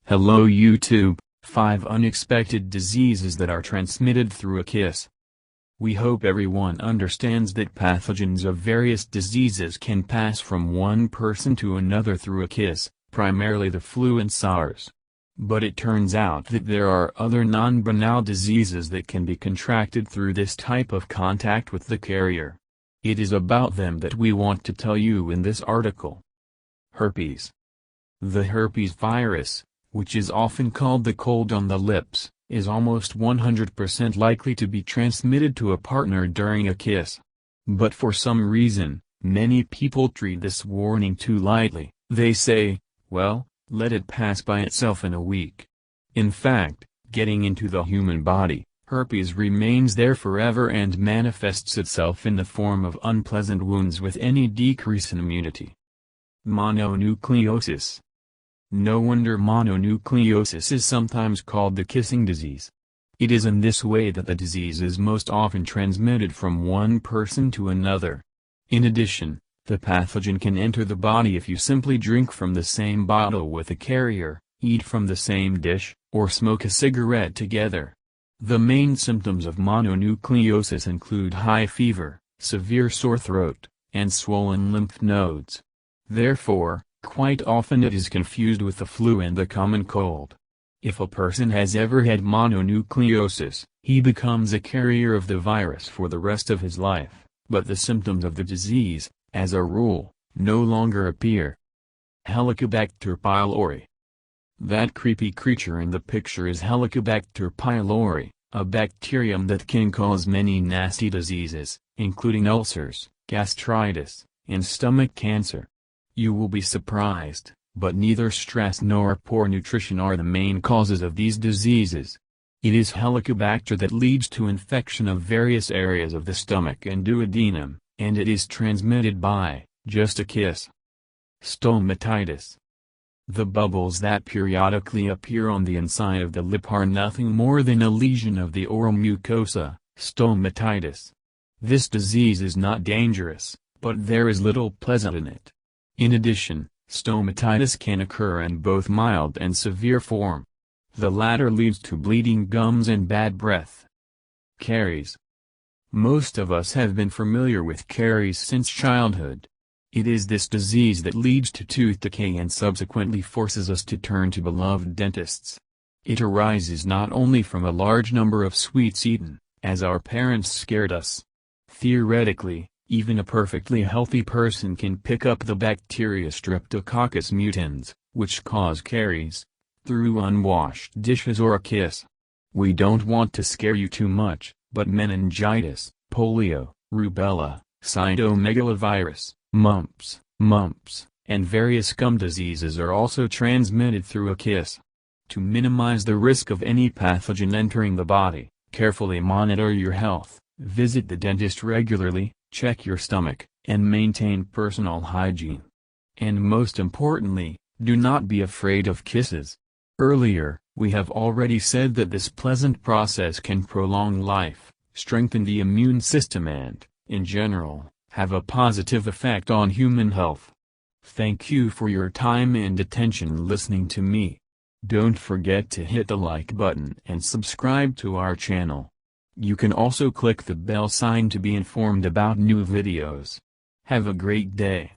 Hello YouTube, 5 unexpected diseases that are transmitted through a kiss. We hope everyone understands that pathogens of various diseases can pass from one person to another through a kiss, primarily the flu and SARS. But it turns out that there are other non-banal diseases that can be contracted through this type of contact with the carrier. It is about them that we want to tell you in this article. Herpes. The herpes virus, which is often called the cold on the lips, is almost 100% likely to be transmitted to a partner during a kiss. But for some reason, many people treat this warning too lightly. They say, well, let it pass by itself in a week. In fact, getting into the human body, herpes remains there forever and manifests itself in the form of unpleasant wounds with any decrease in immunity. Mononucleosis. No wonder mononucleosis is sometimes called the kissing disease. It is in this way that the disease is most often transmitted from one person to another. In addition, the pathogen can enter the body if you simply drink from the same bottle with a carrier, eat from the same dish, or smoke a cigarette together. The main symptoms of mononucleosis include high fever, severe sore throat, and swollen lymph nodes. Therefore, quite often it is confused with the flu and the common cold. If a person has ever had mononucleosis, he becomes a carrier of the virus for the rest of his life, but the symptoms of the disease, as a rule, no longer appear. Helicobacter pylori. That creepy creature in the picture is Helicobacter pylori, a bacterium that can cause many nasty diseases, including ulcers, gastritis, and stomach cancer. You will be surprised, but neither stress nor poor nutrition are the main causes of these diseases. It is Helicobacter that leads to infection of various areas of the stomach and duodenum, and it is transmitted by just a kiss. Stomatitis. The bubbles that periodically appear on the inside of the lip are nothing more than a lesion of the oral mucosa, stomatitis. This disease is not dangerous, but there is little pleasant in it. In addition, stomatitis can occur in both mild and severe form. The latter leads to bleeding gums and bad breath. Caries. Most of us have been familiar with caries since childhood. It is this disease that leads to tooth decay and subsequently forces us to turn to beloved dentists. It arises not only from a large number of sweets eaten, as our parents scared us. Theoretically, even a perfectly healthy person can pick up the bacteria Streptococcus mutans, which cause caries, through unwashed dishes or a kiss. We don't want to scare you too much, but meningitis, polio, rubella, cytomegalovirus, mumps, and various gum diseases are also transmitted through a kiss. To minimize the risk of any pathogen entering the body, carefully monitor your health, visit the dentist regularly, check your stomach, and maintain personal hygiene. And most importantly, do not be afraid of kisses. Earlier, we have already said that this pleasant process can prolong life, strengthen the immune system and, in general, have a positive effect on human health. Thank you for your time and attention listening to me. Don't forget to hit the like button and subscribe to our channel. You can also click the bell sign to be informed about new videos. Have a great day.